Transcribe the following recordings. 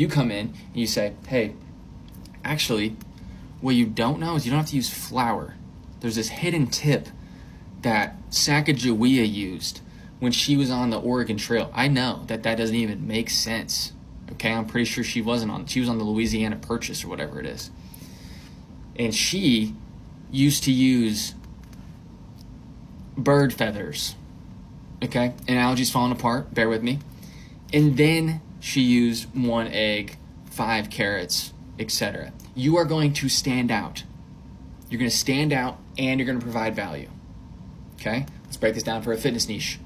you come in and you say, hey, actually, what you don't know is you don't have to use flour. There's this hidden tip that Sacagawea used when she was on the Oregon Trail. I know that doesn't even make sense. Okay, I'm pretty sure she was on the Louisiana Purchase or whatever it is. And she used to use bird feathers. Okay, analogy's falling apart, bear with me. And then she used 1 egg, 5 carrots, etc. You are going to stand out. You're going to stand out and you're going to provide value. Okay? Let's break this down for a fitness niche.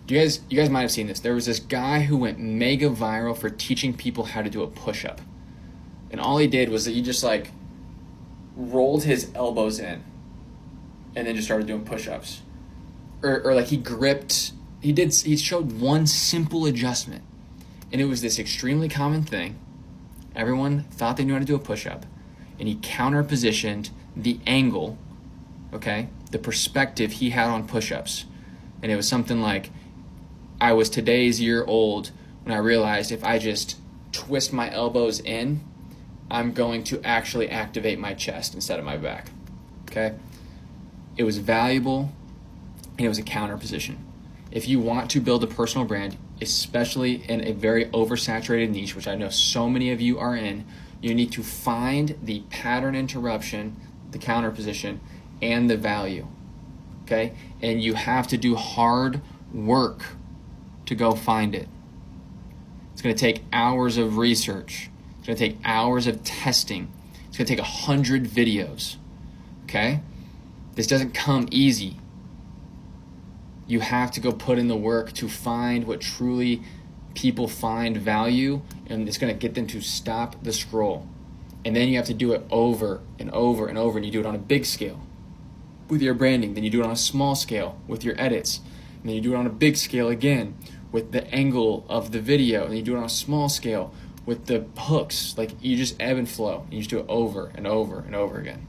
You guys might have seen this. There was this guy who went mega viral for teaching people how to do a push-up. And all he did was that he just like rolled his elbows in and then just started doing push-ups. Or like he showed one simple adjustment. And it was this extremely common thing. Everyone thought they knew how to do a push-up. And he counter-positioned the angle, okay, the perspective he had on push-ups. And it was something like, I was today's year old when I realized if I just twist my elbows in, I'm going to actually activate my chest instead of my back, okay? It was valuable, and it was a counter position. If you want to build a personal brand, especially in a very oversaturated niche, which I know so many of you are in, you need to find the pattern interruption, the counter position, and the value, okay? And you have to do hard work to go find it. It's going to take hours of research. It's going to take hours of testing. It's going to take 100 videos, okay? This doesn't come easy. You have to go put in the work to find what truly people find value, and it's going to get them to stop the scroll. And then you have to do it over and over and over, and you do it on a big scale with your branding. Then you do it on a small scale with your edits. And then you do it on a big scale again with the angle of the video. And you do it on a small scale with the hooks. Like, you just ebb and flow. And you just do it over and over and over again.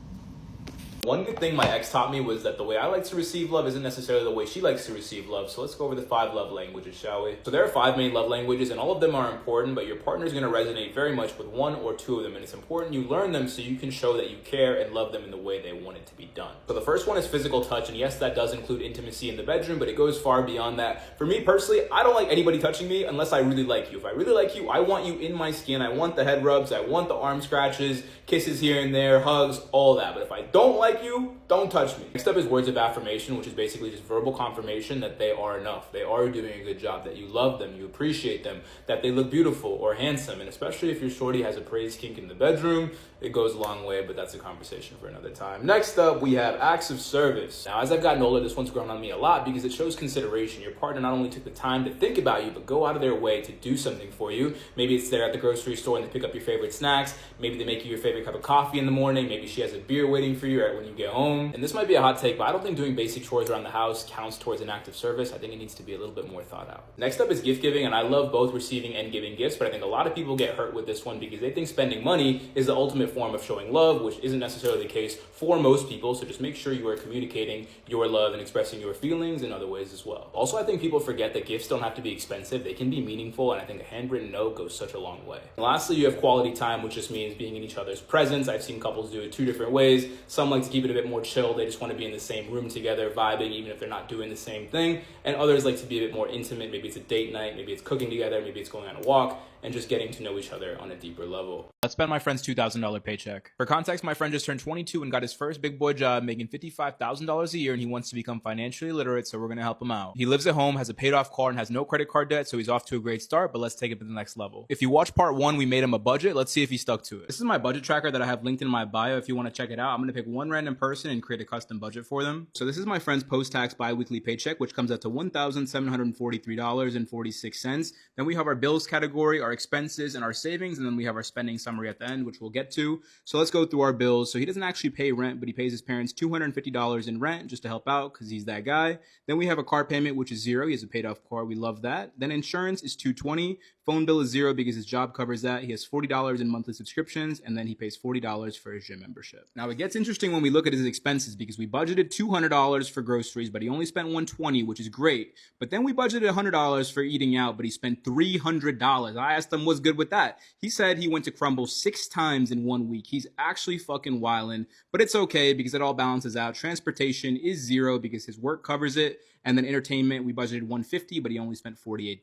One good thing my ex taught me was that the way I like to receive love isn't necessarily the way she likes to receive love. So let's go over the 5 love languages, shall we? So there are 5 main love languages, and all of them are important, but your partner is going to resonate very much with 1 or 2 of them. And it's important you learn them so you can show that you care and love them in the way they want it to be done. So the first one is physical touch. And yes, that does include intimacy in the bedroom, but it goes far beyond that. For me personally, I don't like anybody touching me unless I really like you. If I really like you, I want you in my skin. I want the head rubs. I want the arm scratches, kisses here and there, hugs, all that. But if I don't like you, don't touch me. Next up is words of affirmation, which is basically just verbal confirmation that they are enough. They are doing a good job, that you love them, you appreciate them, that they look beautiful or handsome. And especially if your shorty has a praise kink in the bedroom, it goes a long way, but that's a conversation for another time. Next up, we have acts of service. Now, as I've gotten older, this one's grown on me a lot because it shows consideration. Your partner not only took the time to think about you, but go out of their way to do something for you. Maybe it's there at the grocery store and they pick up your favorite snacks. Maybe they make you your favorite cup of coffee in the morning. Maybe she has a beer waiting for you right when you get home. And this might be a hot take, but I don't think doing basic chores around the house counts towards an act of service. I think it needs to be a little bit more thought out. Next up is gift giving, and I love both receiving and giving gifts, but I think a lot of people get hurt with this one because they think spending money is the ultimate form of showing love, which isn't necessarily the case for most people. So just make sure you are communicating your love and expressing your feelings in other ways as well. Also, I think people forget that gifts don't have to be expensive. They can be meaningful, and I think a handwritten note goes such a long way. And lastly, you have quality time, which just means being in each other's presence. I've seen couples do it 2 different ways. Some like to keep it a bit more chill. They just want to be in the same room together, vibing, even if they're not doing the same thing. And others like to be a bit more intimate. Maybe it's a date night, maybe it's cooking together, maybe it's going on a walk, and just getting to know each other on a deeper level. Let's spend my friend's $2,000 paycheck. For context, my friend just turned 22 and got his first big boy job, making $55,000 a year, and he wants to become financially literate, so we're going to help him out. He lives at home, has a paid off car, and has no credit card debt, so he's off to a great start, but let's take it to the next level. If you watch part 1, we made him a budget. Let's see if he stuck to it. This is my budget tracker that I have linked in my bio if you want to check it out. I'm going to pick one random person and create a custom budget for them. So this is my friend's post-tax bi-weekly paycheck, which comes out to $1,743.46. Then we have our bills category, our expenses, and our savings, and then we have our spending summary at the end, which we'll get to. So let's go through our bills. So he doesn't actually pay rent, but he pays his parents $250 in rent just to help out because he's that guy. Then we have a car payment, which is 0. He has a paid off car. We love that. Then insurance is $220. Phone bill is $0 because his job covers that. He has $40 in monthly subscriptions, and then he pays $40 for his gym membership. Now, it gets interesting when we look at his expenses because we budgeted $200 for groceries, but he only spent $120, which is great. But then we budgeted $100 for eating out, but he spent $300. I asked him what's good with that. He said he went to Crumble 6 times in 1 week. He's actually fucking wildin', but it's okay because it all balances out. Transportation is $0 because his work covers it. And then entertainment, we budgeted $150, but he only spent $48.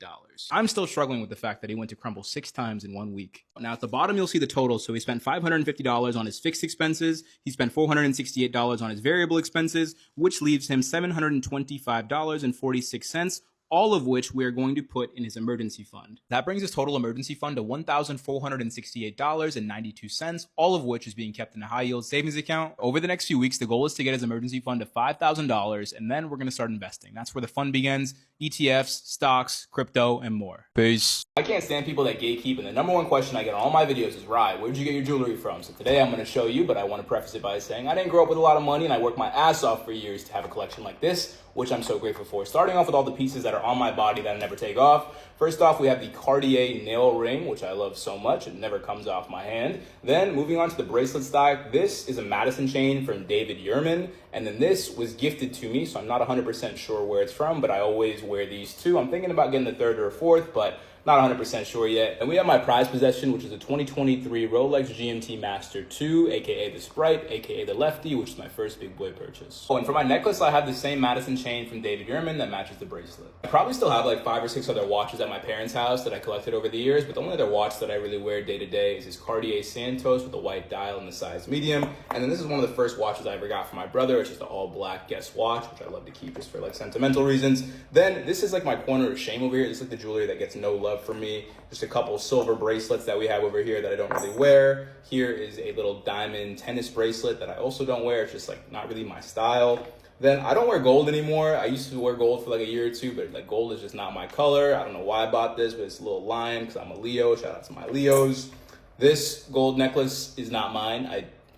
I'm still struggling with the fact that he went to Crumble 6 times in 1 week. Now at the bottom, you'll see the total. So he spent $550 on his fixed expenses. He spent $468 on his variable expenses, which leaves him $725.46, all of which we are going to put in his emergency fund. That brings his total emergency fund to $1,468.92, all of which is being kept in a high yield savings account. Over the next few weeks, the goal is to get his emergency fund to $5,000, and then we're going to start investing. That's where the fun begins: ETFs, stocks, crypto, and more. Peace. I can't stand people that gatekeep, and the number one question I get on all my videos is, Rye, where'd you get your jewelry from? So today I'm going to show you, but I want to preface it by saying I didn't grow up with a lot of money, and I worked my ass off for years to have a collection like this, which I'm so grateful for. Starting off with all the pieces that are on my body that I never take off. First off, we have the Cartier nail ring, which I love so much. It never comes off my hand. Then moving on to the bracelet stock. This is a Madison chain from David Yurman. And then this was gifted to me, so I'm not 100% sure where it's from, but I always wear these two. I'm thinking about getting the third or a fourth, but not 100% sure yet. And we have my prized possession, which is a 2023 Rolex GMT Master 2, aka the Sprite, aka the Lefty, which is my first big boy purchase. Oh, and for my necklace, I have the same Madison chain from David Yurman that matches the bracelet. I probably still have like 5 or 6 other watches at my parents' house that I collected over the years, but the only other watch that I really wear day to day is this Cartier Santos with a white dial in the size medium. And then this is one of the first watches I ever got for my brother. It's just an all black Guess watch, which I love to keep just for like sentimental reasons. Then this is like my corner of shame over here. This is like the jewelry that gets no love from me. Just a couple silver bracelets that we have over here that I don't really wear. Here is a little diamond tennis bracelet that I also don't wear. It's just like not really my style. Then I don't wear gold anymore. I used to wear gold for like a year or two, but like gold is just not my color. I don't know why I bought this, but it's a little lion because I'm a Leo. Shout out to my Leos. This gold necklace is not mine.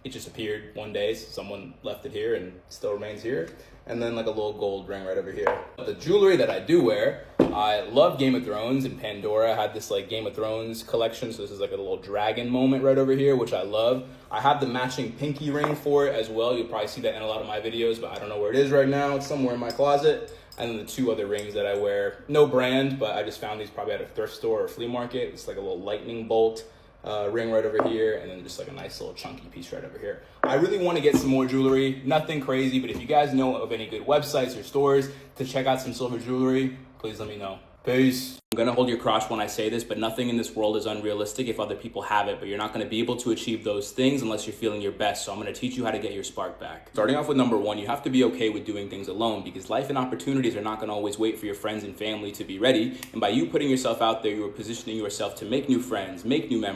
It just appeared one day. So someone left it here and it still remains here. And then like a little gold ring right over here. The jewelry that I do wear, I love Game of Thrones, and Pandora had this like Game of Thrones collection. So this is like a little dragon moment right over here, which I love. I have the matching pinky ring for it as well. You'll probably see that in a lot of my videos, but I don't know where it is right now. It's somewhere in my closet. And then the 2 other rings that I wear, no brand, but I just found these probably at a thrift store or flea market. It's like a little lightning bolt ring right over here, and then just like a nice little chunky piece right over here. I really want to get some more jewelry, nothing crazy, but if you guys know of any good websites or stores to check out some silver jewelry, please let me know. Peace. I'm gonna hold your crotch when I say this, but nothing in this world is unrealistic if other people have it, but you're not gonna be able to achieve those things unless you're feeling your best. So I'm gonna teach you how to get your spark back. Starting off with number 1, you have to be okay with doing things alone because life and opportunities are not gonna always wait for your friends and family to be ready. And by you putting yourself out there, you are positioning yourself to make new friends, make new memories.